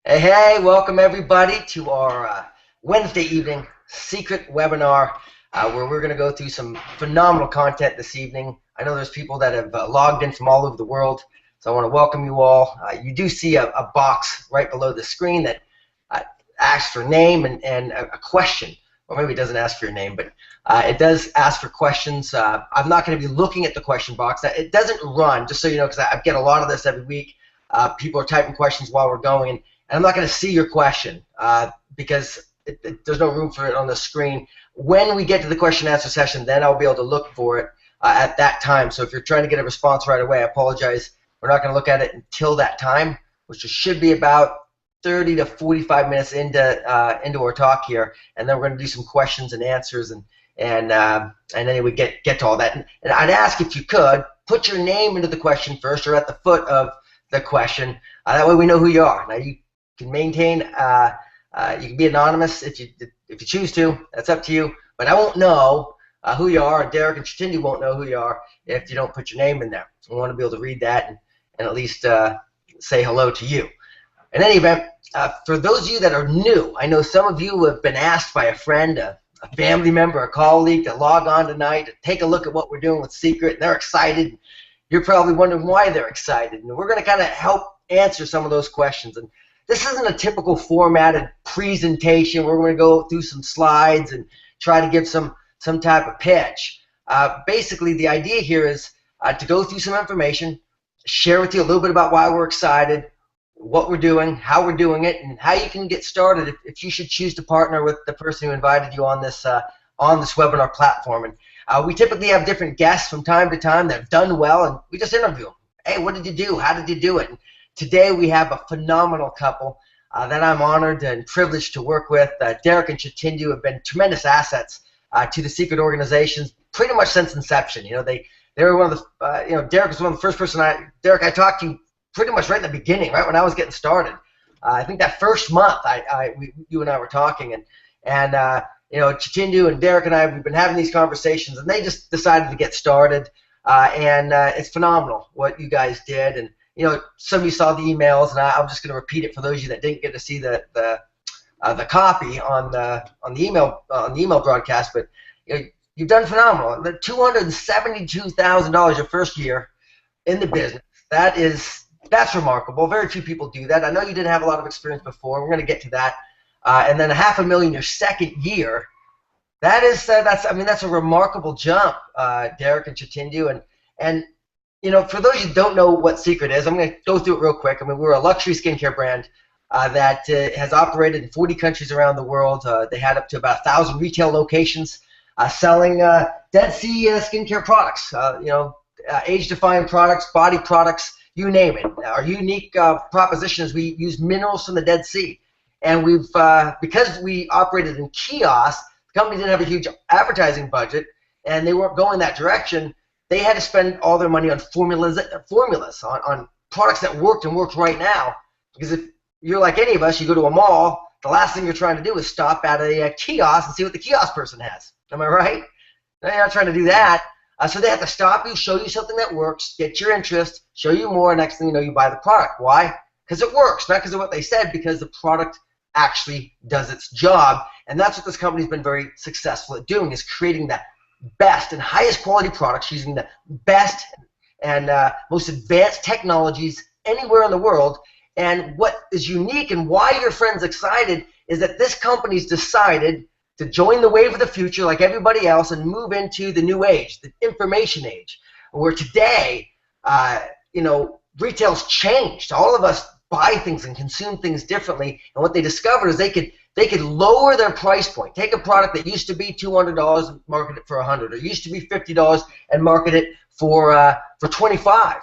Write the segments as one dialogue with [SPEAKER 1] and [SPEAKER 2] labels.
[SPEAKER 1] Hey, welcome everybody to our Wednesday evening secret webinar where we're going to go through some phenomenal content this evening. I know there's people that have logged in from all over the world, so I want to welcome you all. You do see a box right below the screen that asks for name and a question, or maybe it doesn't ask for your name, but it does ask for questions. I'm not going to be looking at the question box. It doesn't run, just so you know, because I get a lot of this every week. People are typing questions while we're going. And I'm not going to see your question because there's no room for it on the screen. When we get to the question and answer session, then I'll be able to look for it at that time. So if you're trying to get a response right away, I apologize. We're not going to look at it until that time, which should be about 30 to 45 minutes into our talk here, and then we're going to do some questions and answers, and then we get to all that. And I'd ask if you could put your name into the question first, or at the foot of the question. That way we know who you are. Now you can maintain, you can be anonymous if you choose to. That's up to you. But I won't know who you are, and Derek and Chitundu won't know who you are if you don't put your name in there. So we want to be able to read that and at least say hello to you. In any event, for those of you that are new, I know some of you have been asked by a friend, a family member, a colleague to log on tonight to take a look at what we're doing with Secret, and they're excited. You're probably wondering why they're excited, and we're going to kind of help answer some of those questions. And this isn't a typical formatted presentation where we're going to go through some slides and try to give some type of pitch. Basically, the idea here is to go through some information, share with you a little bit about why we're excited, what we're doing, how we're doing it, and how you can get started if you should choose to partner with the person who invited you on this webinar platform. And we typically have different guests from time to time that have done well, and we just interview them. Hey, what did you do? How did you do it? And today we have a phenomenal couple that I'm honored and privileged to work with. Derek and Chitundu have been tremendous assets to the Secret organizations pretty much since inception. You know, they were one of the, Derek was one of the first person Derek, I talked to pretty much right in the beginning, right when I was getting started. I think that first month you and I were talking, and Chitundu and Derek and I, we've been having these conversations, and they just decided to get started, and it's phenomenal what you guys did. And some of you saw the emails, and I'm just going to repeat it for those of you that didn't get to see the copy on the email broadcast. But you've done phenomenal. The $272,000 your first year in the business. That's remarkable. Very few people do that. I know you didn't have a lot of experience before. We're going to get to that. And then $500,000 your second year. That's a remarkable jump, Derek and Chitundu. And for those who don't know what Secret is, I'm going to go through it real quick. I mean, we're a luxury skincare brand that has operated in 40 countries around the world. They had up to about 1,000 retail locations selling Dead Sea skincare products, age-defying products, body products, you name it. Our unique proposition is we use minerals from the Dead Sea. And we've because we operated in kiosks, the company didn't have a huge advertising budget, and they weren't going that direction. They had to spend all their money on formulas on products that worked and worked right now. Because if you're like any of us, you go to a mall, the last thing you're trying to do is stop at a kiosk and see what the kiosk person has. Am I right? No, you're not trying to do that. So they have to stop you, show you something that works, get your interest, show you more, and next thing you know, you buy the product. Why? Because it works, not because of what they said, because the product actually does its job. And that's what this company's been very successful at doing, is creating the best and highest quality products using the best and most advanced technologies anywhere in the world. And what is unique and why your friend's excited is that this company's decided to join the wave of the future like everybody else and move into the new age, the information age, where today, retail's changed. All of us buy things and consume things differently, and what they discovered is they could lower their price point. Take a product that used to be $200 and market it for $100, or used to be $50 and market it for $25,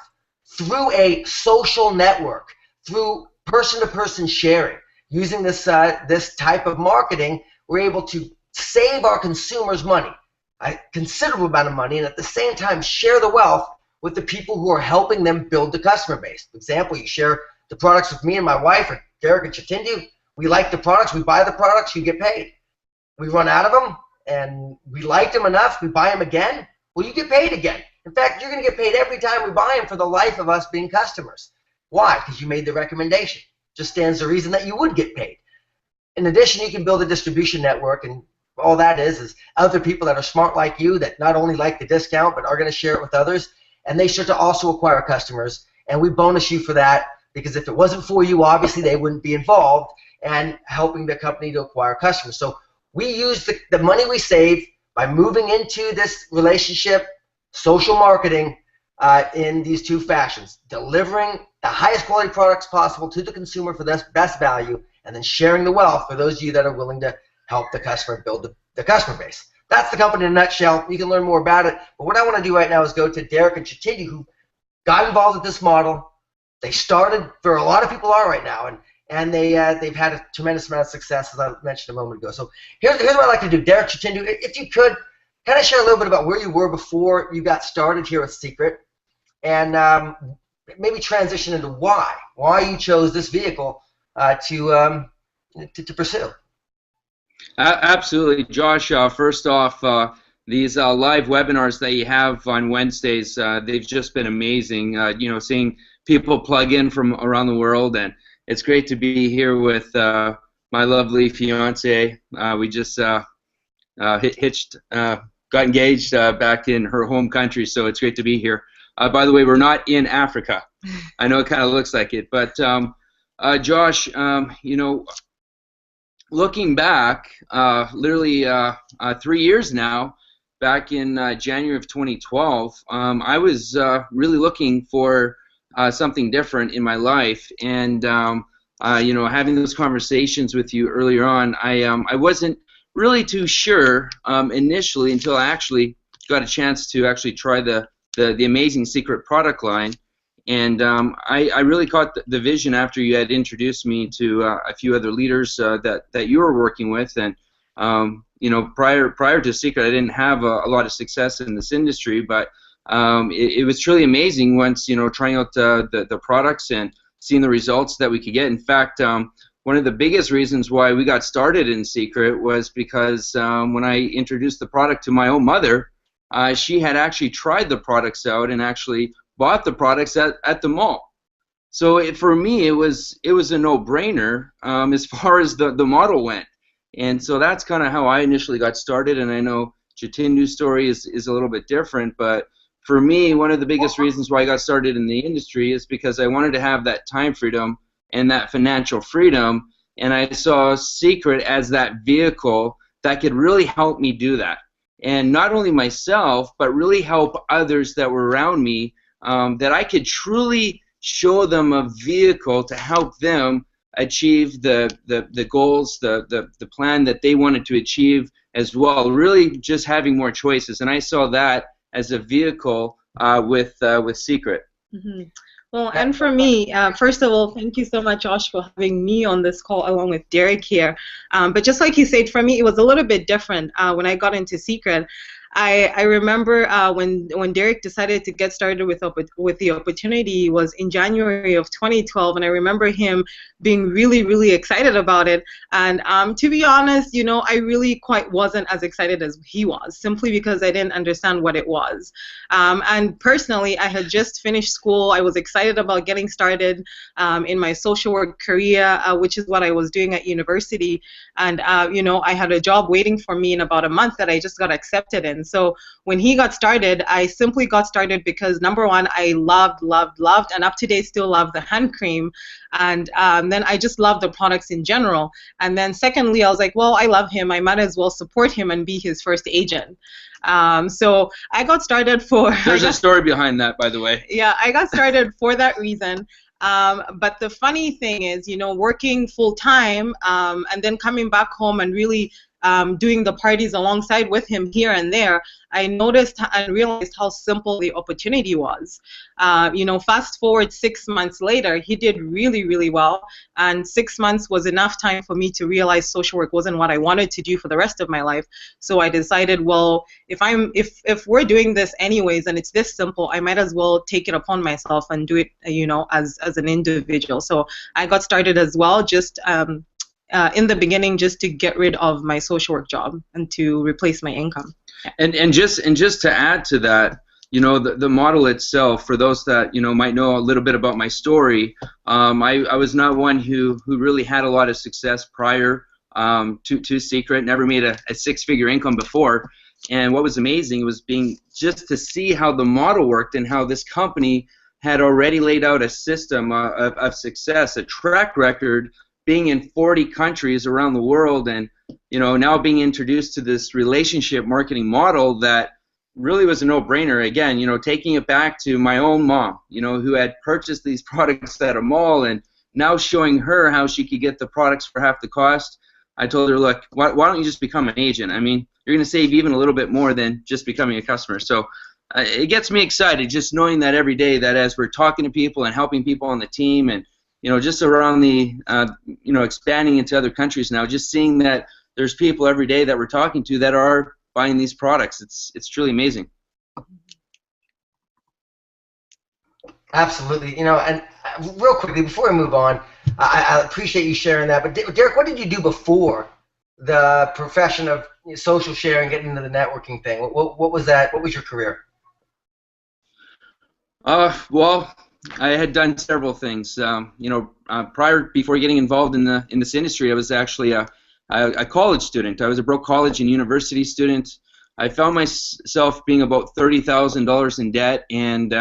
[SPEAKER 1] through a social network, through person-to-person sharing. Using this type of marketing, we're able to save our consumers money, a considerable amount of money, and at the same time share the wealth with the people who are helping them build the customer base. For example, you share the products with me and my wife, or Derek and Chitundu. We like the products, we buy the products, you get paid. We run out of them, and we liked them enough, we buy them again, well, you get paid again. In fact, you're going to get paid every time we buy them for the life of us being customers. Why? Because you made the recommendation. just stands to reason that you would get paid. In addition, you can build a distribution network, and all that is other people that are smart like you that not only like the discount but are going to share it with others, and they start to also acquire customers, and we bonus you for that, because if it wasn't for you, obviously they wouldn't be involved and helping the company to acquire customers. So we use the money we save by moving into this relationship, social marketing, in these two fashions: delivering the highest quality products possible to the consumer for the best value, and then sharing the wealth for those of you that are willing to help the customer build the customer base. That's the company in a nutshell. You can learn more about it. But what I want to do right now is go to Derek and Chitundu, who got involved with this model. They started, where a lot of people are right now, and they've had a tremendous amount of success, as I mentioned a moment ago. So here's what I'd like to do. Derek, Chitundu, if you could, kind of share a little bit about where you were before you got started here with Secret, and maybe transition into why you chose this vehicle to pursue.
[SPEAKER 2] Absolutely, Josh. First off, these live webinars that you have on Wednesdays, they've just been amazing. Seeing people plug in from around the world, and it's great to be here with my lovely fiance. We just got engaged back in her home country, so it's great to be here. By the way, we're not in Africa. I know it kind of looks like it, but Josh, looking back, literally 3 years now, back in January of 2012, I was really looking for something different in my life, and having those conversations with you earlier on, I wasn't really too sure initially until I actually got a chance to actually try the amazing Secret product line. And I really caught the vision after you had introduced me to a few other leaders that you were working with. And prior to Secret, I didn't have a lot of success in this industry, but it was truly amazing once trying out the products and seeing the results that we could get. In fact, one of the biggest reasons why we got started in Secret was because when I introduced the product to my own mother, she had actually tried the products out and actually bought the products at the mall. So for me, it was a no-brainer as far as the model went. And so that's kind of how I initially got started. And I know Chitundu's story is a little bit different, but for me, one of the biggest reasons why I got started in the industry is because I wanted to have that time freedom and that financial freedom, and I saw Secret as that vehicle that could really help me do that. And not only myself, but really help others that were around me, that I could truly show them a vehicle to help them achieve the goals, the plan that they wanted to achieve as well, really just having more choices. And I saw that as a vehicle with Secret.
[SPEAKER 3] Mm-hmm. Well, and for me, first of all, thank you so much, Josh, for having me on this call along with Derek here. But just like you said, for me, it was a little bit different when I got into Secret. I remember when Derek decided to get started with the opportunity was in January of 2012, and I remember him being really, really excited about it. And to be honest, I really quite wasn't as excited as he was, simply because I didn't understand what it was. And personally, I had just finished school. I was excited about getting started in my social work career, which is what I was doing at university. And I had a job waiting for me in about a month that I just got accepted in. So when he got started, I simply got started because, number one, I loved, and up to date still love the hand cream. And then I just love the products in general. And then secondly, I was like, well, I love him. I might as well support him and be his first agent. So I got started for...
[SPEAKER 2] There's a story behind that, by the way.
[SPEAKER 3] Yeah, I got started for that reason. But the funny thing is, working full-time and then coming back home and really doing the parties alongside with him here and there, I noticed and realized how simple the opportunity was. Fast forward 6 months later, he did really, really well, and 6 months was enough time for me to realize social work wasn't what I wanted to do for the rest of my life. So I decided, well, if we're doing this anyways and it's this simple, I might as well take it upon myself and do it, as an individual. So I got started as well, just in the beginning, just to get rid of my social work job and to replace my income.
[SPEAKER 2] And just to add to that, the model itself, for those that might know a little bit about my story, I was not one who really had a lot of success prior to Secret. Never made a six-figure income before, and what was amazing was just to see how the model worked and how this company had already laid out a system of success, a track record, being in 40 countries around the world, and now being introduced to this relationship marketing model that really was a no-brainer. Again, taking it back to my own mom, who had purchased these products at a mall, and now showing her how she could get the products for half the cost. I told her, look, why don't you just become an agent? I mean, you're going to save even a little bit more than just becoming a customer. So it gets me excited just knowing that every day, that as we're talking to people and helping people on the team, and just around the expanding into other countries now, just seeing that there's people every day that we're talking to that are buying these products. It's truly amazing.
[SPEAKER 1] Absolutely. And real quickly before we move on, I appreciate you sharing that. But Derek, what did you do before the profession of social sharing, getting into the networking thing? What was that? What was your career?
[SPEAKER 2] Well, I had done several things. Before getting involved in this industry, I was actually a college student. I was a broke college and university student. I found myself being about $30,000 in debt, and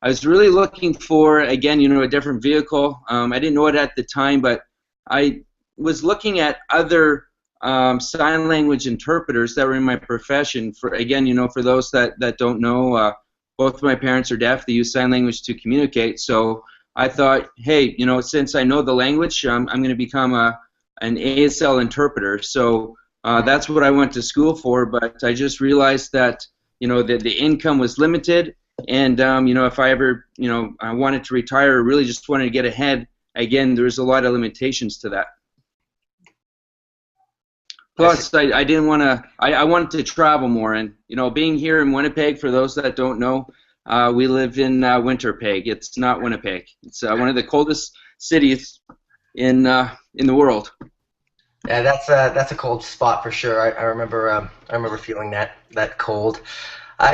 [SPEAKER 2] I was really looking for, again, a different vehicle. I didn't know it at the time, but I was looking at other sign language interpreters that were in my profession. For those that don't know, both of my parents are deaf. They use sign language to communicate. So I thought, hey, since I know the language, I'm going to become an ASL interpreter. So that's what I went to school for. But I just realized that the income was limited, and if I ever I wanted to retire, or really just wanted to get ahead, again, there's a lot of limitations to that. Plus, I didn't want to. I wanted to travel more, and being here in Winnipeg, for those that don't know, we live in Winterpeg. It's not Winnipeg. It's one of the coldest cities in the world.
[SPEAKER 1] Yeah, that's a cold spot for sure. I remember feeling that cold.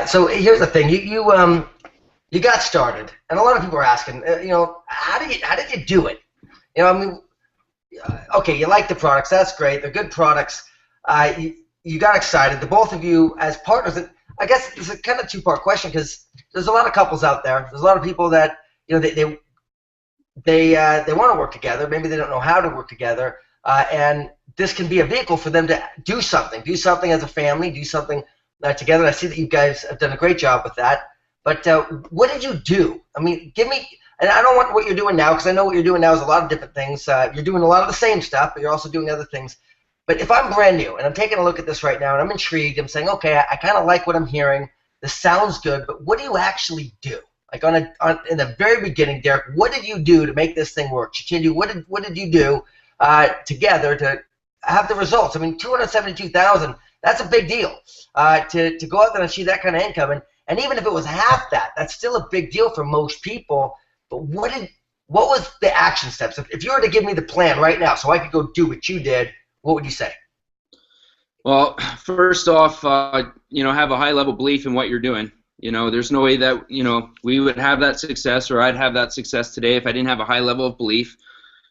[SPEAKER 1] So here's the thing. You got started, and a lot of people are asking, how did you do it? Okay, you like the products. That's great. They're good products. You got excited. The both of you as partners. And I guess it's a kind of two-part question, because there's a lot of couples out there. There's a lot of people that they want to work together. Maybe they don't know how to work together, and this can be a vehicle for them to do something as a family, do something together. I see that you guys have done a great job with that. But what did you do? I mean, give me. And I don't want what you're doing now, because I know what you're doing now is a lot of different things. You're doing a lot of the same stuff, but you're also doing other things. But if I'm brand new and I'm taking a look at this right now and I'm intrigued, I'm saying, okay, I kind of like what I'm hearing. This sounds good, but what do you actually do? Like in the very beginning, Derek, what did you do to make this thing work? Chitundu, what did you do together to have the results? I mean, $272,000. That's a big deal to go out there and achieve that kind of income. And even if it was half that, that's still a big deal for most people. But what was the action steps? If you were to give me the plan right now so I could go do what you did, what would you say?
[SPEAKER 2] Well, first off, have a high-level belief in what you're doing. There's no way that, we would have that success, or I'd have that success today, if I didn't have a high level of belief.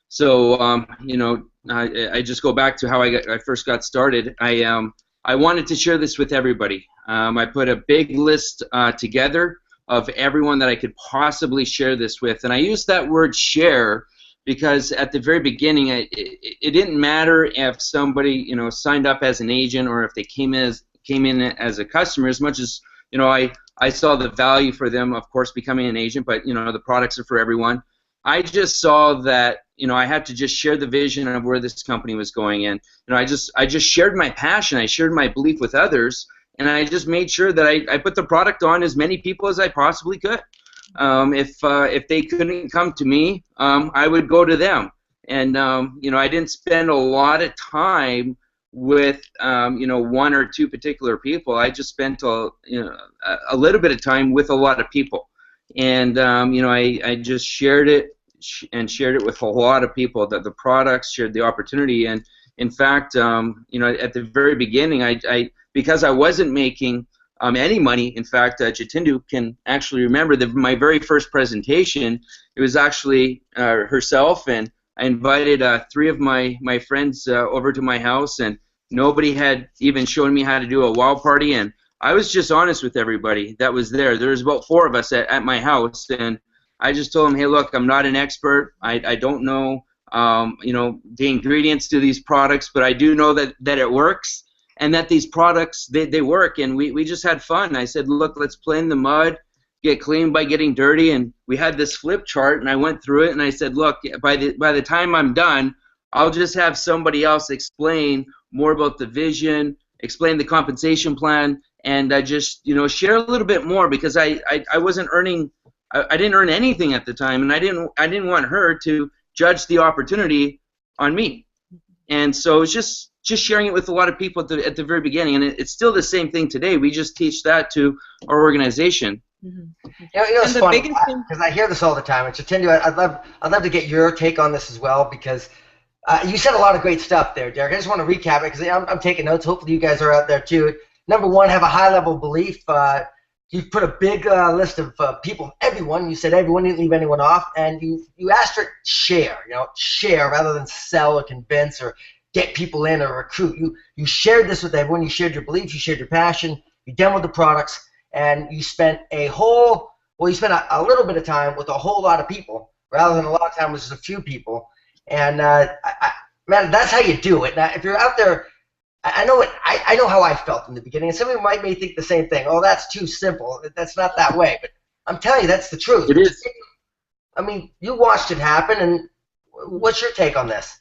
[SPEAKER 2] So, I just go back to how I first got started. I wanted to share this with everybody. I put a big list together of everyone that I could possibly share this with, and I used that word share because at the very beginning, it didn't matter if somebody signed up as an agent or if they came in as a customer, as much as I saw the value for them, of course, becoming an agent, but the products are for everyone. I just saw that I had to just share the vision of where this company was going, and I just shared my passion, I shared my belief with others, and I just made sure that I put the product on as many people as I possibly could. If they couldn't come to me, I would go to them, and I didn't spend a lot of time with one or two particular people. I just spent a little bit of time with a lot of people, and I just shared it with a lot of people, that the products, shared the opportunity. And in fact, at the very beginning, because I wasn't making any money. In fact, Chitundu can actually remember that my very first presentation, it was actually herself, and I invited 3 of my friends over to my house, and nobody had even shown me how to do a wow party, and I was just honest with everybody that was there. There was about 4 of us at my house, and I just told them, hey, look, I'm not an expert. I don't know, the ingredients to these products, but I do know that it works, and that these products, they work, and we just had fun. I said, look, let's play in the mud, get clean by getting dirty, and we had this flip chart, and I went through it, and I said, look, by the time I'm done, I'll just have somebody else explain more about the vision, explain the compensation plan, and just share a little bit more, because I wasn't earning, I didn't earn anything at the time, and I didn't want her to judge the opportunity on me, and so it's just sharing it with a lot of people at the very beginning, and it's still the same thing today. We just teach that to our organization.
[SPEAKER 3] Mm-hmm.
[SPEAKER 1] It's funny because I hear this all the time. And Chitundu, I'd love to get your take on this as well, because you said a lot of great stuff there, Derek. I just want to recap it because I'm taking notes. Hopefully you guys are out there too. Number 1, have a high level belief. You've put a big list of people, everyone. You said everyone, didn't leave anyone off, and you asked for share. Share rather than sell or convince or get people in or recruit. You shared this with everyone. You shared your beliefs. You shared your passion. You demoed the products, and you spent you spent a little bit of time with a whole lot of people rather than a lot of time with just a few people. And man, that's how you do it. Now, if you're out there, I know how I felt in the beginning, and some of you may think the same thing. Oh, that's too simple. That's not that way. But I'm telling you, that's the truth.
[SPEAKER 2] It is.
[SPEAKER 1] I mean, you watched it happen, and what's your take on this?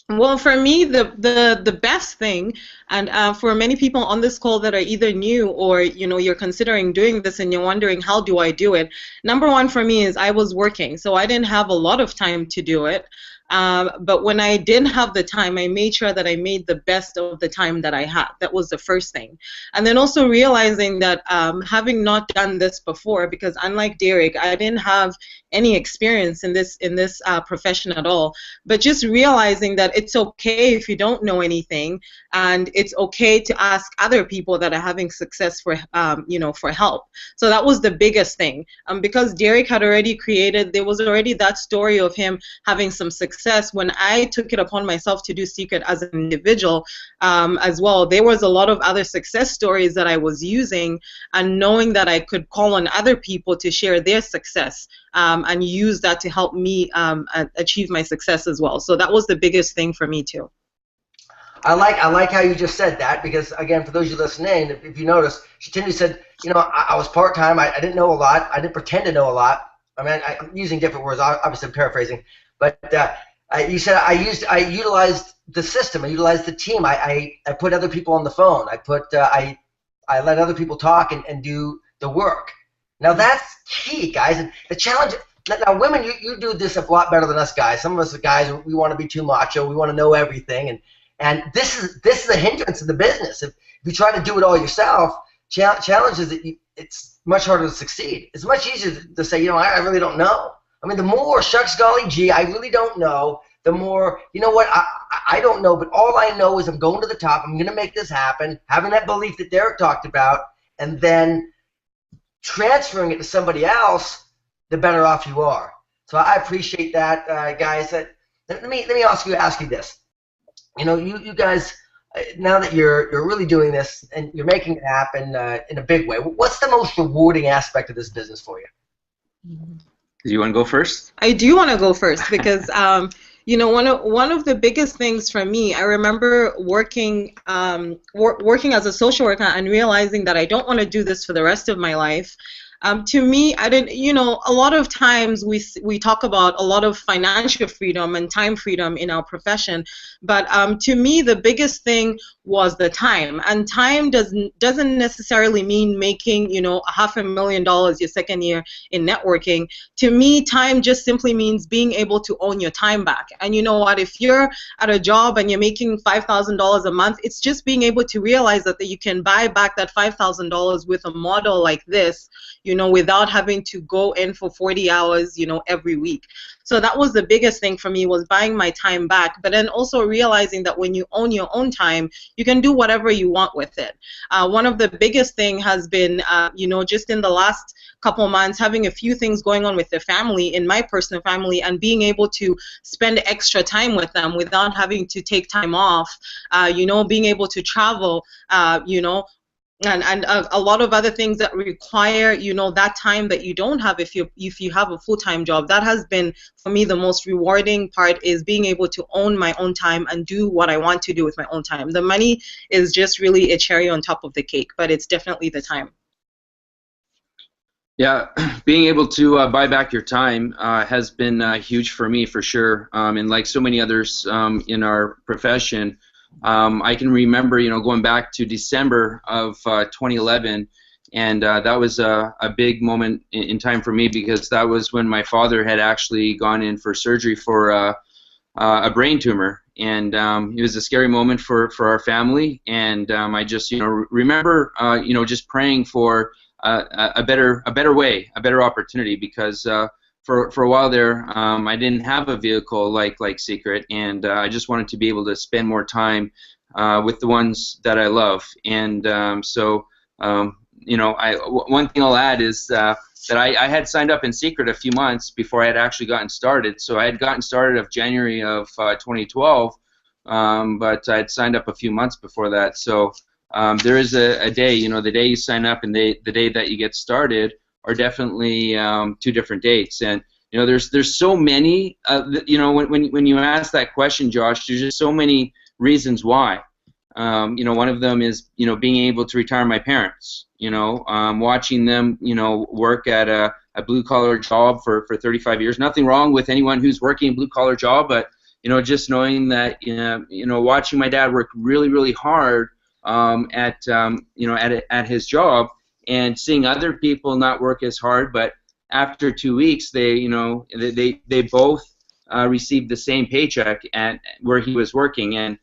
[SPEAKER 3] Well, for me, the best thing, and for many people on this call that are either new or you're considering doing this and you're wondering how do I do it, number 1 for me is I was working, so I didn't have a lot of time to do it. But when I did have the time, I made sure that I made the best of the time that I had. That was the first thing. And then also realizing that having not done this before, because unlike Derek, I didn't have any experience in this profession at all, but just realizing that it's okay if you don't know anything, and it's okay to ask other people that are having success for help. So that was the biggest thing. Because Derek had already created, there was already that story of him having some success. When I took it upon myself to do Secret as an individual as well, there was a lot of other success stories that I was using, and knowing that I could call on other people to share their success and use that to help me achieve my success as well. So that was the biggest thing for me too.
[SPEAKER 1] I like how you just said that, because again, for those of you listening, if you notice, Chitundu said, I was part-time, I didn't know a lot, I didn't pretend to know a lot. I mean, I'm using different words, obviously I'm paraphrasing, but you said I utilized the system, I utilized the team, I put other people on the phone, I let other people talk and do the work. Now that's key, guys. And the challenge. Now, women, you do this a lot better than us guys. Some of us guys, we want to be too macho. We want to know everything, and this is a hindrance in the business. If you try to do it all yourself, challenge is that it's much harder to succeed. It's much easier to say, I really don't know. I mean, the more shucks, golly gee, I really don't know, the more, I don't know, but all I know is I'm going to the top. I'm going to make this happen, having that belief that Derek talked about, and then transferring it to somebody else, the better off you are. So I appreciate that, guys. Let me ask you this. You guys, now that you're really doing this and you're making it happen in a big way, what's the most rewarding aspect of this business for you?
[SPEAKER 2] Do you want to go first?
[SPEAKER 3] I do want to go first because one of the biggest things for me, I remember working as a social worker and realizing that I don't want to do this for the rest of my life. To me, I didn't, a lot of times we talk about a lot of financial freedom and time freedom in our profession, but to me, the biggest thing was the time. And time doesn't necessarily mean making, $500,000 your second year in networking. To me, time just simply means being able to own your time back. And you know what? If you're at a job and you're making $5,000 a month, it's just being able to realize that you can buy back that $5,000 with a model like this, without having to go in for 40 hours, every week. So that was the biggest thing for me, was buying my time back, but then also realizing that when you own your own time, you can do whatever you want with it. One of the biggest thing has been, just in the last couple months, having a few things going on with the family, in my personal family, and being able to spend extra time with them without having to take time off, being able to travel, and a lot of other things that require, that time that you don't have if you have a full-time job. That has been, for me, the most rewarding part, is being able to own my own time and do what I want to do with my own time. The money is just really a cherry on top of the cake, but it's definitely the time.
[SPEAKER 2] Yeah, being able to buy back your time has been huge for me, for sure. And like so many others in our profession, I can remember, going back to December of 2011, and that was a big moment in time for me, because that was when my father had actually gone in for surgery for a brain tumor, and it was a scary moment for our family. And I just, remember, just praying for a better way, a better opportunity, because for a while there, I didn't have a vehicle like Secret, and I just wanted to be able to spend more time with the ones that I love. And one thing I'll add is that I had signed up in Secret a few months before I had actually gotten started. So I had gotten started of January of 2012, but I had signed up a few months before that. So there is a day, the day you sign up and the day that you get started are definitely two different dates. And there's so many. When you ask that question, Josh, there's just so many reasons why. One of them is being able to retire my parents. Watching them work at a blue collar job for 35 years. Nothing wrong with anyone who's working a blue collar job, but just knowing that watching my dad work really, really hard at his job, and seeing other people not work as hard, but after 2 weeks they both received the same paycheck at where he was working. And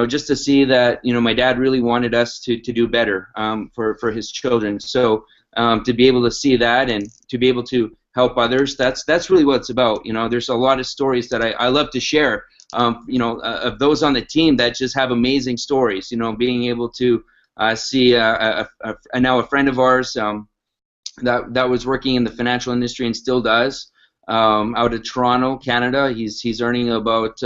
[SPEAKER 2] just to see that my dad really wanted us to do better for his children. So to be able to see that and to be able to help others, that's really what it's about. There's a lot of stories that I love to share, of those on the team that just have amazing stories. Being able to see now a friend of ours that was working in the financial industry and still does, out of Toronto, Canada. He's earning about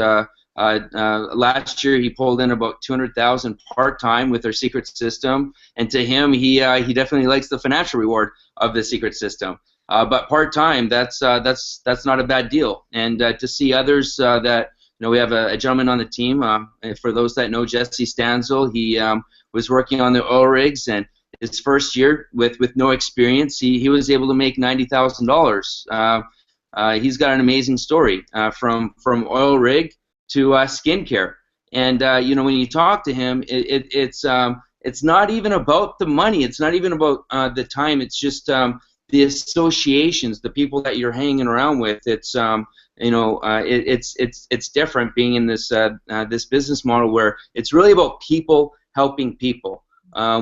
[SPEAKER 2] last year he pulled in about $200,000 part-time with our Secret system, and to him, he definitely likes the financial reward of the Secret system. But part-time, that's not a bad deal. And to see others that we have a gentleman on the team. For those that know Jesse Stanzel, he was working on the oil rigs, and his first year with no experience, he was able to make $90,000. He's got an amazing story from oil rig to skincare. And when you talk to him, it's not even about the money. It's not even about the time. It's just the associations, the people that you're hanging around with. It's it's different being in this this business model where it's really about people helping people.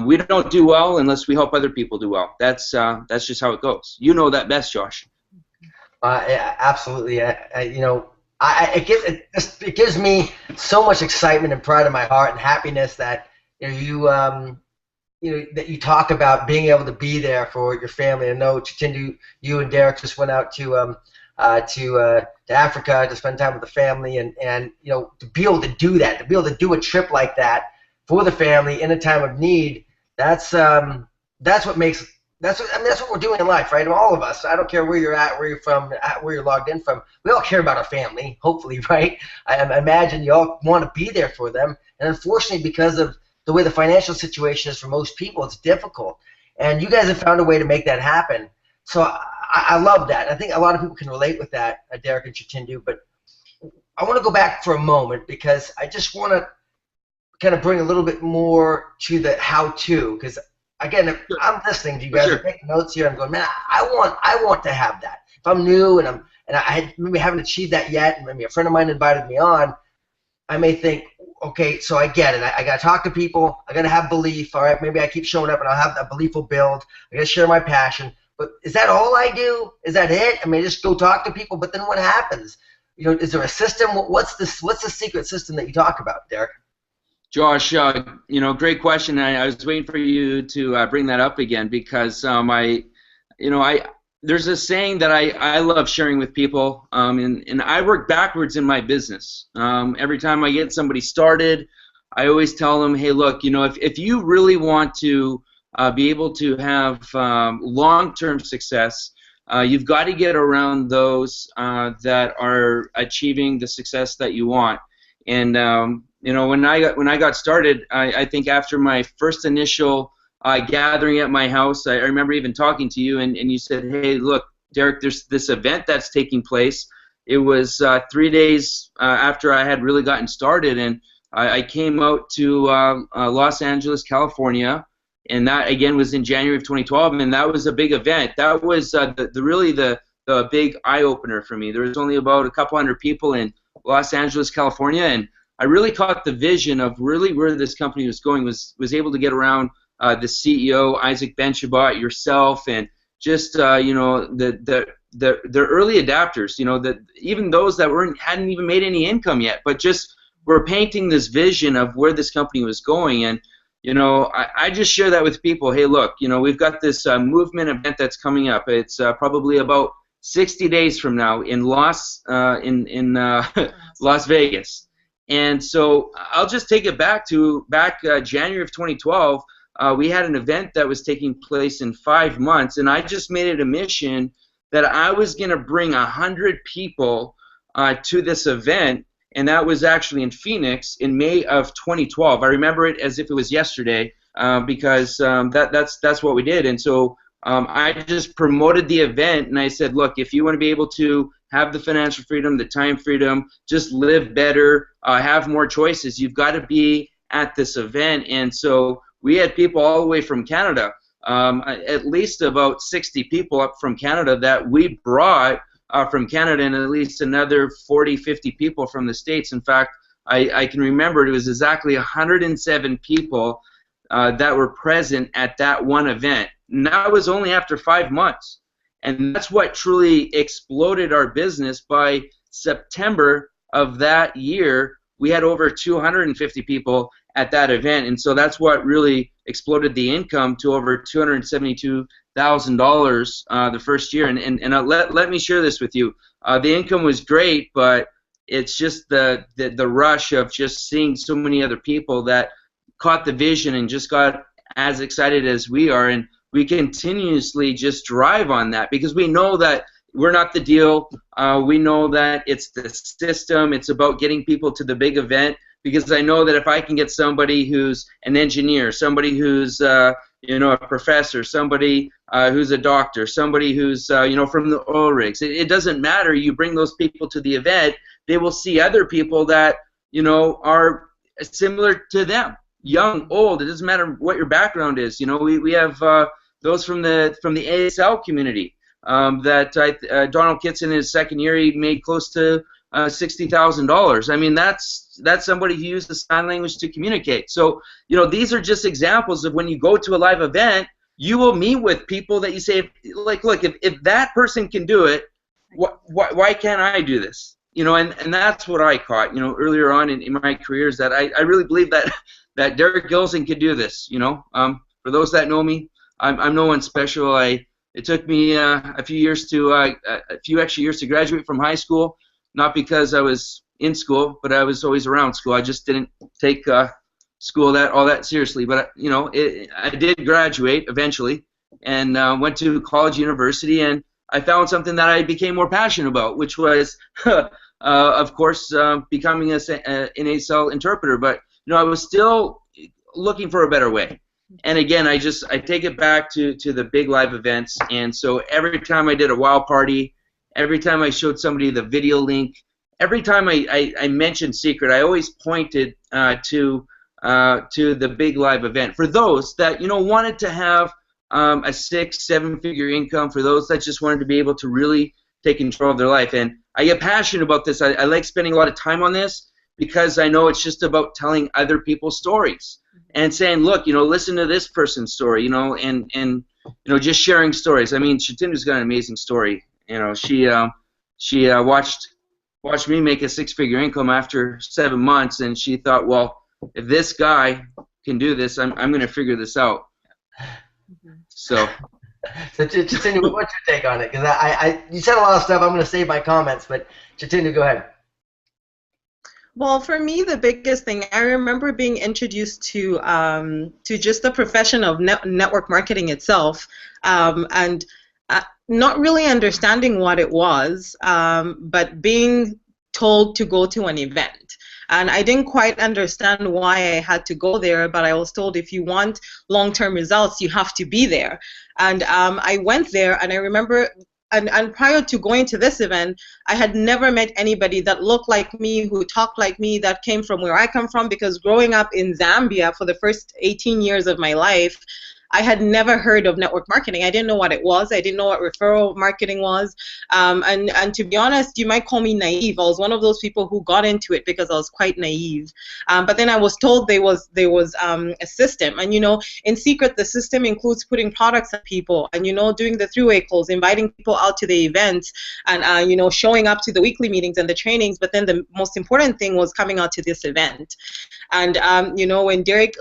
[SPEAKER 2] We don't do well unless we help other people do well. That's just how it goes. You know that best, Josh.
[SPEAKER 1] Yeah, absolutely. It gives me so much excitement and pride in my heart and happiness that that you talk about being able to be there for your family. I know Chitundu, you and Derek just went out to Africa to spend time with the family, and to be able to do that, to be able to do a trip like that for the family in a time of need, that's what we're doing in life, right? All of us. I don't care where you're at, where you're from, where you're logged in from. We all care about our family, hopefully, right? I imagine you all want to be there for them, and unfortunately, because of the way the financial situation is for most people, it's difficult. And you guys have found a way to make that happen. So I love that. I think a lot of people can relate with that, Derek and Chitundu. But I want to go back for a moment because I just want to kind of bring a little bit more to the how-to. Because again, if I'm listening to you guys, I'm taking notes here. I'm going, man, I want to have that. If I'm new and I maybe haven't achieved that yet, and maybe a friend of mine invited me on, I may think, okay, so I get it. I got to talk to people. I got to have belief. All right, maybe I keep showing up and I'll have that belief will build. I got to share my passion. but is that all I do? Is that it? I mean, I just go talk to people, but then what happens? You know, is there a system? What's the secret system that you talk about, Derek?
[SPEAKER 2] Josh, you know, great question. I was waiting for you to bring that up again because there's a saying that I love sharing with people, and I work backwards in my business. Every time I get somebody started, I always tell them, hey, look, you know, if you really want to be able to have long-term success, you've got to get around those that are achieving the success that you want. And you know, when I got started, I think after my first initial gathering at my house, I remember even talking to you, and you said, hey, look, Derek, there's this event that's taking place. It was 3 days after I had really gotten started, and I came out to Los Angeles, California, and that again was in January of 2012, and that was a big event. That was really the big eye-opener for me. There was only about a couple hundred people in Los Angeles, California, and I really caught the vision of really where this company was going. Was able to get around the CEO, Isaac Ben-Shabbat, yourself, and just you know, the early adapters. You know, even those that hadn't even made any income yet, but just were painting this vision of where this company was going. And you know, I just share that with people. Hey, look, you know, we've got this movement event that's coming up. It's probably about 60 days from now in Las Vegas. And so I'll just take it back January of 2012. We had an event that was taking place in 5 months, and I just made it a mission that I was going to bring 100 people to this event, and that was actually in Phoenix in May of 2012. I remember it as if it was yesterday because that's what we did. And so I just promoted the event, and I said, look, if you want to be able to have the financial freedom, the time freedom, just live better, have more choices, you've got to be at this event. And so we had people all the way from Canada, at least about 60 people up from Canada that we brought from Canada, and at least another 40, 50 people from the States. In fact, I can remember it was exactly 107 people that were present at that one event. And that was only after 5 months. And that's what truly exploded our business. By September of that year, we had over 250 people at that event. And so that's what really exploded the income to over $272,000 the first year. And let me share this with you. The income was great, but it's just the rush of just seeing so many other people that caught the vision and just got as excited as we are. And we continuously just drive on that because we know that we're not the deal. We know that it's the system. It's about getting people to the big event, because I know that if I can get somebody who's an engineer, somebody who's you know, a professor, somebody who's a doctor, somebody who's you know, from the oil rigs, it doesn't matter. You bring those people to the event, they will see other people that, you know, are similar to them, young, old. It doesn't matter what your background is. You know, we have those from the ASL community. That Donald Kitson in his second year, he made close to $60,000. I mean, that's somebody who used the sign language to communicate. So, you know, these are just examples of when you go to a live event, you will meet with people that you say, like, look, if that person can do it, why can't I do this? You know, and that's what I caught, you know, earlier on in my career, is that I really believe that Derek Gilson could do this. You know, for those that know me, I'm no one special. It took me a few extra years to graduate from high school, not because I was in school, but I was always around school. I just didn't take school all that seriously. But you know, I did graduate eventually, and went to college, university, and I found something that I became more passionate about, which was, of course, becoming an ASL interpreter. But you know, I was still looking for a better way. And again, I take it back to the big live events. And so every time I did a wow party, every time I showed somebody the video link, every time I mentioned Secret, I always pointed to the big live event. For those that, you know, wanted to have a 6-7 figure income, for those that just wanted to be able to really take control of their life. And I get passionate about this. I like spending a lot of time on this because I know it's just about telling other people's stories and saying, look, you know, listen to this person's story, you know, and just sharing stories. I mean, Chitundu's got an amazing story. She watched me make a six-figure income after 7 months, and she thought, well, if this guy can do this, I'm going to figure this out. So
[SPEAKER 1] Chitundu, what's your take on it? Because you said a lot of stuff. I'm going to save my comments, but Chitundu, go ahead.
[SPEAKER 3] Well, for me, the biggest thing, I remember being introduced to just the profession of network marketing itself, and not really understanding what it was, but being told to go to an event. And I didn't quite understand why I had to go there, but I was told if you want long-term results, you have to be there. And I went there, and I remember, and prior to going to this event, I had never met anybody that looked like me, who talked like me, that came from where I come from, because growing up in Zambia for the first 18 years of my life, I had never heard of network marketing. I didn't know what it was. I didn't know what referral marketing was. And to be honest, you might call me naive. I was one of those people who got into it because I was quite naive. But then I was told there was a system. And, in secret, the system includes putting products on people and, doing the three-way calls, inviting people out to the events and, showing up to the weekly meetings and the trainings. But then the most important thing was coming out to this event. And, when Derek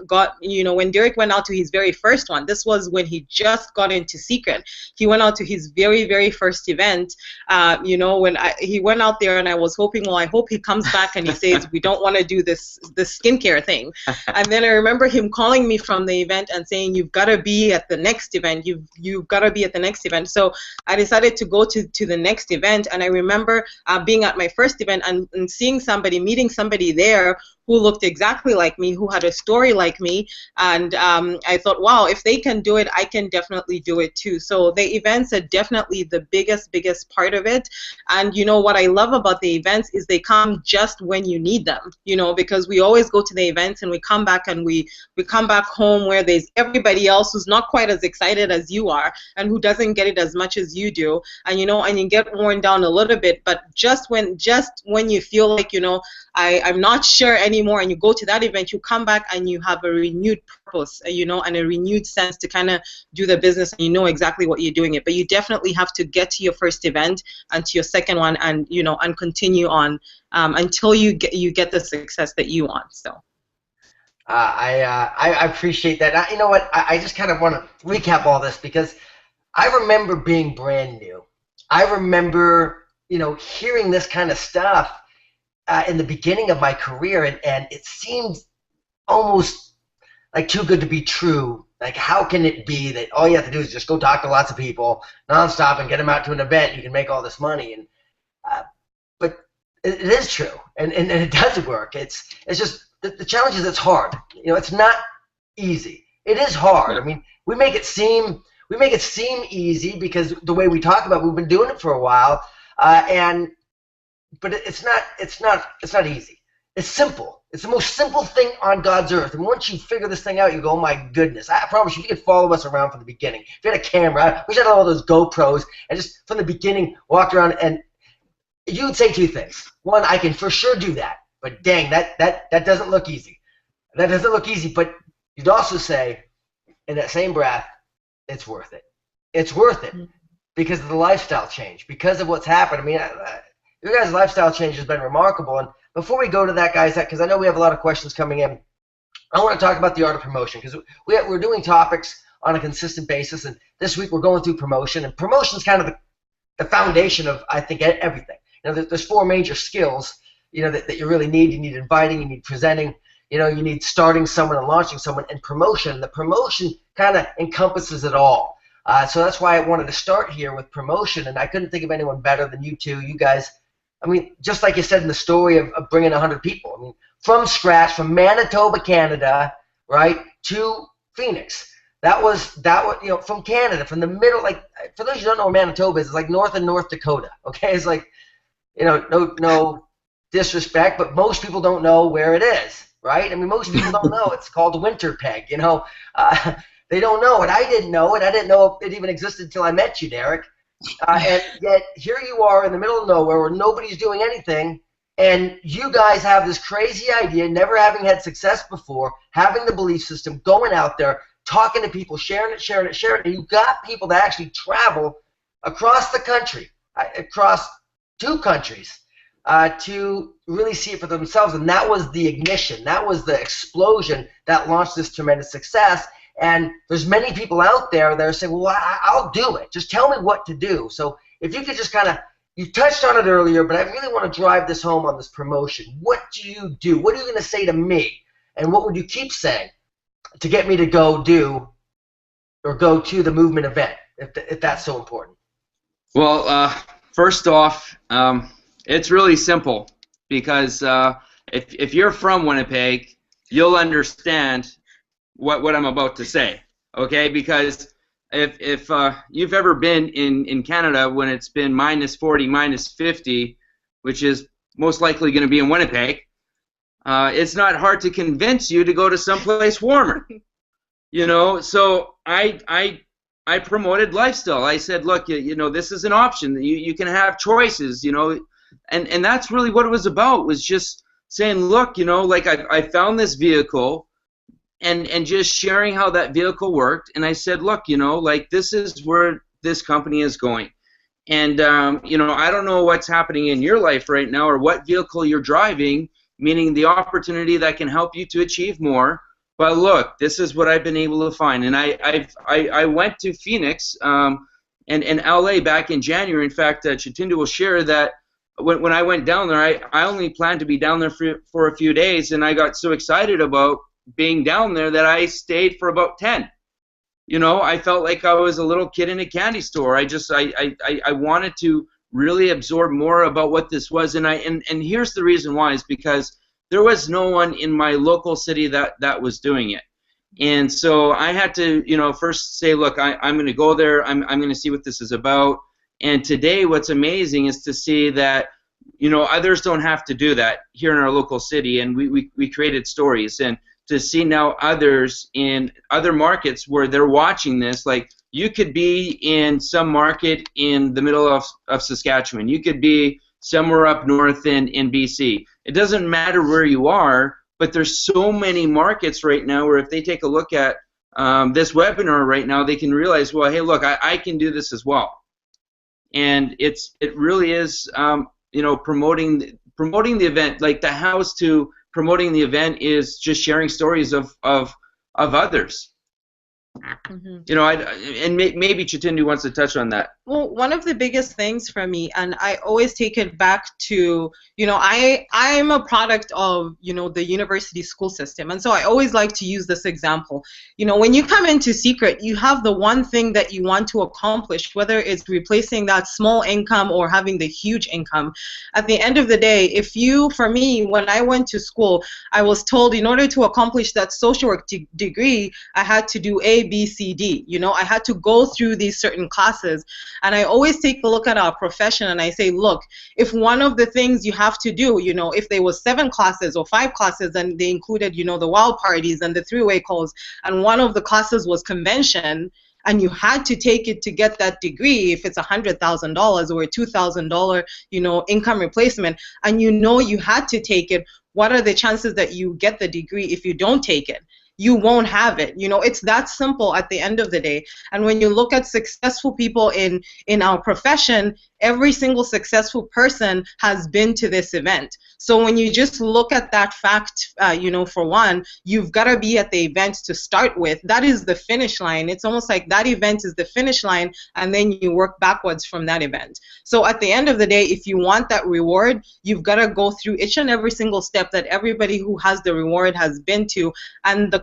[SPEAKER 3] went out to his very first one, this was when he just got into Secret. He went out to his very, very first event, when he went out there, and I was hoping, well, I hope he comes back and he says, we don't want to do this skincare thing. And then I remember him calling me from the event and saying, you've got to be at the next event. You've got to be at the next event. So I decided to go to the next event, and I remember being at my first event and meeting somebody there who looked exactly like me, who had a story like me, and I thought, wow, if they can do it, I can definitely do it too. So the events are definitely the biggest part of it. And what I love about the events is they come just when you need them, because we always go to the events and we come back and we come back home where there's everybody else who's not quite as excited as you are and who doesn't get it as much as you do, and and you get worn down a little bit, but just when you feel like I'm not sure anymore, and you go to that event, you come back and you have a renewed purpose, and a renewed sense to kind of do the business, and you know exactly what you're doing it. But you definitely have to get to your first event and to your second one, and and continue on until you get the success that you want. So.
[SPEAKER 1] I appreciate that. You know what? I just kind of want to recap all this because I remember being brand new. I remember hearing this kind of stuff in the beginning of my career, and it seemed almost like too good to be true. Like, how can it be that all you have to do is just go talk to lots of people nonstop and get them out to an event and you can make all this money? And but it is true, and it does work. It's just the challenge is it's hard. It's not easy. It is hard. I mean, we make it seem easy because the way we talk about it, we've been doing it for a while, but it's not easy. It's simple. It's the most simple thing on God's earth. And once you figure this thing out, you go, oh my goodness. I promise you, if you could follow us around from the beginning, if you had a camera, we should have all those GoPros, and just from the beginning walked around, and you would say two things. One, I can for sure do that, but dang, that doesn't look easy. That doesn't look easy, but you'd also say, in that same breath, it's worth it. It's worth it because of the lifestyle change, because of what's happened. I mean, your guys' lifestyle change has been remarkable. And before we go to that, guys, because I know we have a lot of questions coming in, I want to talk about the art of promotion because we're doing topics on a consistent basis. And this week we're going through promotion. And promotion is kind of the foundation of, I think, everything. There's four major skills, that you really need. You need inviting, you need presenting, you need starting someone and launching someone, and promotion. The promotion kind of encompasses it all. So that's why I wanted to start here with promotion. And I couldn't think of anyone better than you two. You guys, I mean, just like you said in the story of bringing 100 people, I mean, from scratch, from Manitoba, Canada, right, to Phoenix. That was from Canada, from the middle, like, for those who don't know where Manitoba is, it's like North Dakota, okay? It's like, no disrespect, but most people don't know where it is, right? I mean, most people don't know. It's called Winterpeg, They don't know it. I didn't know it. I didn't know it even existed until I met you, Derek. And yet here you are in the middle of nowhere where nobody's doing anything, and you guys have this crazy idea, never having had success before, having the belief system, going out there, talking to people, sharing it. And you've got people that actually travel across the country, across 2 countries, to really see it for themselves. And that was the ignition. That was the explosion that launched this tremendous success. And there's many people out there that are saying, well, I'll do it. Just tell me what to do. So if you could just kind of, you touched on it earlier, but I really want to drive this home on this promotion. What do you do? What are you going to say to me? And what would you keep saying to get me to go do or go to the movement event, if that's so important?
[SPEAKER 2] Well, first off, it's really simple, because if you're from Winnipeg, you'll understand what I'm about to say, okay? Because if you've ever been in Canada when it's been -40, -50, which is most likely going to be in Winnipeg, it's not hard to convince you to go to someplace warmer. You know, so I promoted lifestyle. I said, look, you know, this is an option. You can have choices, you know, and that's really what it was about, was just saying, look, you know, like I found this vehicle, and just sharing how that vehicle worked. And I said, look, you know, like, this is where this company is going. And, you know, I don't know what's happening in your life right now or what vehicle you're driving, meaning the opportunity that can help you to achieve more. But look, this is what I've been able to find. And I went to Phoenix and LA back in January. In fact, Chitundu will share that when I went down there, I only planned to be down there for a few days, and I got so excited about being down there that I stayed for about 10. You know, I felt like I was a little kid in a candy store. I wanted to really absorb more about what this was, and here's the reason why, is because there was no one in my local city that was doing it. And so I had to, you know, first say, look, I'm going to go there. I'm going to see what this is about. And today what's amazing is to see that, you know, others don't have to do that here in our local city, and we created stories. And to see now others in other markets where they're watching this, like, you could be in some market in the middle of Saskatchewan. You could be somewhere up north in BC. It doesn't matter where you are, but there's so many markets right now where if they take a look at this webinar right now, they can realize, well, hey, look, I can do this as well. And it really is, you know, promoting the event, like the house to promoting the event is just sharing stories of others. Mm-hmm. You know, and maybe Chitundu wants to touch on that.
[SPEAKER 3] Well, one of the biggest things for me, and I always take it back to, you know, I'm a product of, you know, the university school system, and so I always like to use this example. You know, when you come into Secret, you have the one thing that you want to accomplish, whether it's replacing that small income or having the huge income. At the end of the day, for me, when I went to school, I was told in order to accomplish that social work degree, I had to do A, B, C, D. You know, I had to go through these certain classes. And I always take a look at our profession and I say, look, if one of the things you have to do, you know, if there was 7 classes or 5 classes and they included, you know, the wild parties and the three-way calls, and one of the classes was convention, and you had to take it to get that degree, if it's $100,000 or a $2,000, you know, income replacement, and you know you had to take it, what are the chances that you get the degree if you don't take it? You won't have it. You know, it's that simple at the end of the day. And when you look at successful people in our profession, every single successful person has been to this event. So when you just look at that fact, you know, for one, you've got to be at the event to start with. That is the finish line. It's almost like that event is the finish line, and then you work backwards from that event. So at the end of the day, if you want that reward, you've got to go through each and every single step that everybody who has the reward has been to. And the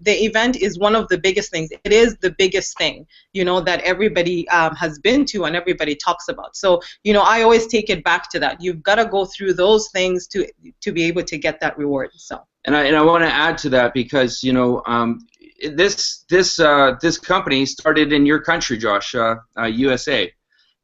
[SPEAKER 3] event is one of the biggest things. It is the biggest thing, you know, that everybody has been to and everybody talks about. So, you know, I always take it back to that. You've got to go through those things to be able to get that reward. So. And
[SPEAKER 2] I want to add to that because, you know, this company started in your country, Josh, USA,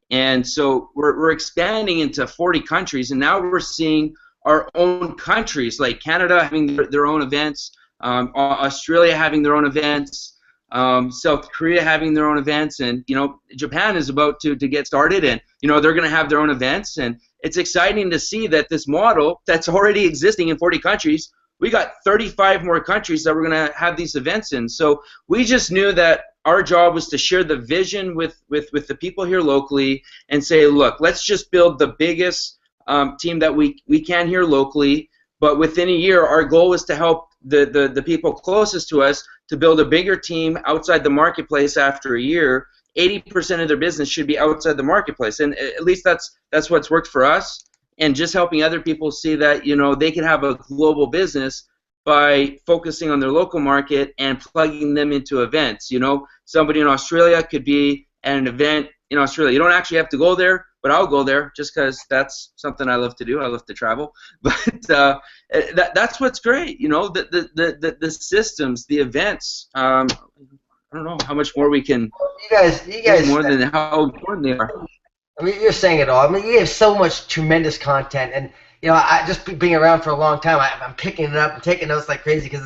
[SPEAKER 2] and so we're expanding into 40 countries, and now we're seeing our own countries like Canada having their own events, Australia having their own events, South Korea having their own events, and, you know, Japan is about to get started, and, you know, they're going to have their own events, and it's exciting to see that this model that's already existing in 40 countries, we got 35 more countries that we're going to have these events in. So we just knew that our job was to share the vision with the people here locally and say, look, let's just build the biggest team that we can here locally. But within a year, our goal was to help the people closest to us to build a bigger team outside the marketplace after a year. 80% of their business should be outside the marketplace, and at least that's what's worked for us. And just helping other people see that, you know, they can have a global business by focusing on their local market and plugging them into events. You know, somebody in Australia could be at an event in Australia. You don't actually have to go there, but I'll go there just because that's something I love to do. I love to travel. But that's what's great. You know, the systems, the events. I don't know how much more we can.
[SPEAKER 1] You guys,
[SPEAKER 2] more than how important they are.
[SPEAKER 1] I mean, you're saying it all. I mean, you have so much tremendous content, and you know, I just being around for a long time, I'm picking it up and taking notes like crazy because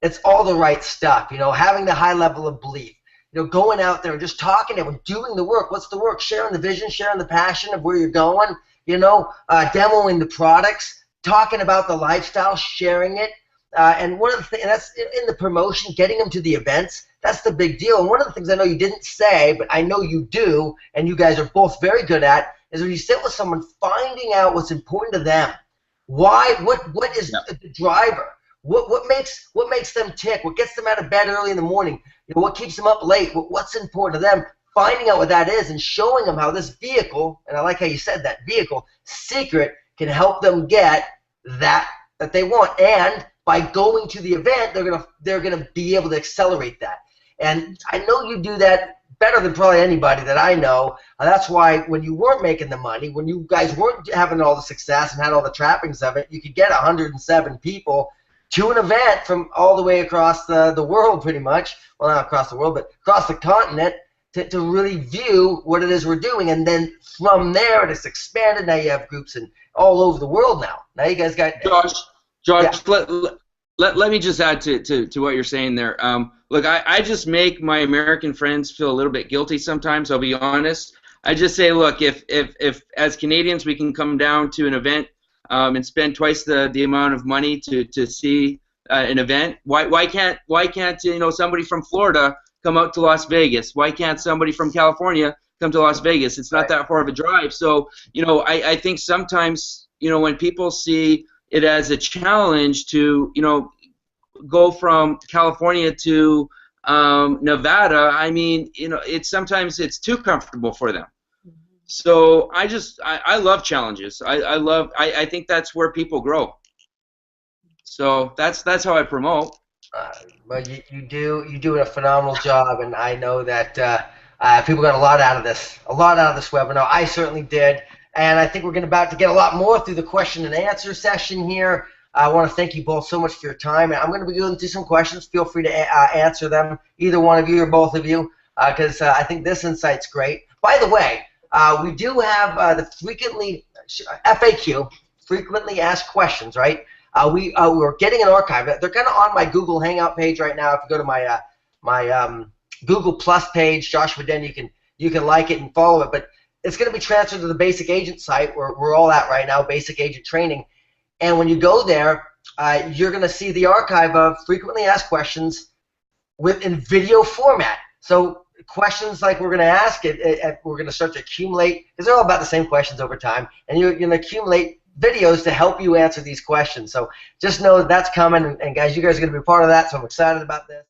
[SPEAKER 1] it's all the right stuff. You know, having the high level of belief. You know, going out there and just talking to everyone, doing the work. What's the work? Sharing the vision, sharing the passion of where you're going. You know, demoing the products, talking about the lifestyle, sharing it. And one of the things, and that's in the promotion, getting them to the events. That's the big deal. And one of the things I know you didn't say, but I know you do, and you guys are both very good at, is when you sit with someone, finding out what's important to them. Why? What is the driver? What makes them tick? What gets them out of bed early in the morning? You know, what keeps them up late? What's important to them? Finding out what that is and showing them how this vehicle, and I like how you said that, vehicle, secret, can help them get that they want. And by going to the event, they're gonna be able to accelerate that. And I know you do that better than probably anybody that I know. That's why when you weren't making the money, when you guys weren't having all the success and had all the trappings of it, you could get 107 people to an event from all the way across the world pretty much. Well, not across the world, but across the continent to really view what it is we're doing. And then from there, it has expanded. Now you have groups in all over the world now. Now you guys got...
[SPEAKER 2] Josh, yeah. Let me just add to what you're saying there. Look, I just make my American friends feel a little bit guilty sometimes, I'll be honest. I just say, look, if as Canadians we can come down to an event and spend twice the amount of money to see an event, why can't you know, somebody from Florida come out to Las Vegas? Why can't somebody from California come to Las Vegas? It's not that far of a drive. So, you know, I think sometimes, you know, when people see it as a challenge to, you know, go from California to Nevada, I mean, you know, sometimes it's too comfortable for them. So I love challenges. I think that's where people grow. So that's how I promote.
[SPEAKER 1] Well, you do a phenomenal job, and I know that people got a lot out of this webinar. I certainly did. And I think we're about to get a lot more through the question and answer session here. I want to thank you both so much for your time. I'm going to be going through some questions. Feel free to answer them, either one of you or both of you, because I think this insight's great. By the way, we do have the frequently FAQ, frequently asked questions, right? We're getting an archive. They're kind of on my Google Hangout page right now. If you go to my my Google Plus page, Joshua Den, you can like it and follow it. But it's going to be transferred to the Basic Agent site where we're all at right now, Basic Agent Training. And when you go there, you're going to see the archive of frequently asked questions in video format. So questions like we're going to ask we're going to start to accumulate, because they're all about the same questions over time, and you're going to accumulate videos to help you answer these questions. So just know that that's coming, and guys, you guys are going to be part of that, so I'm excited about this.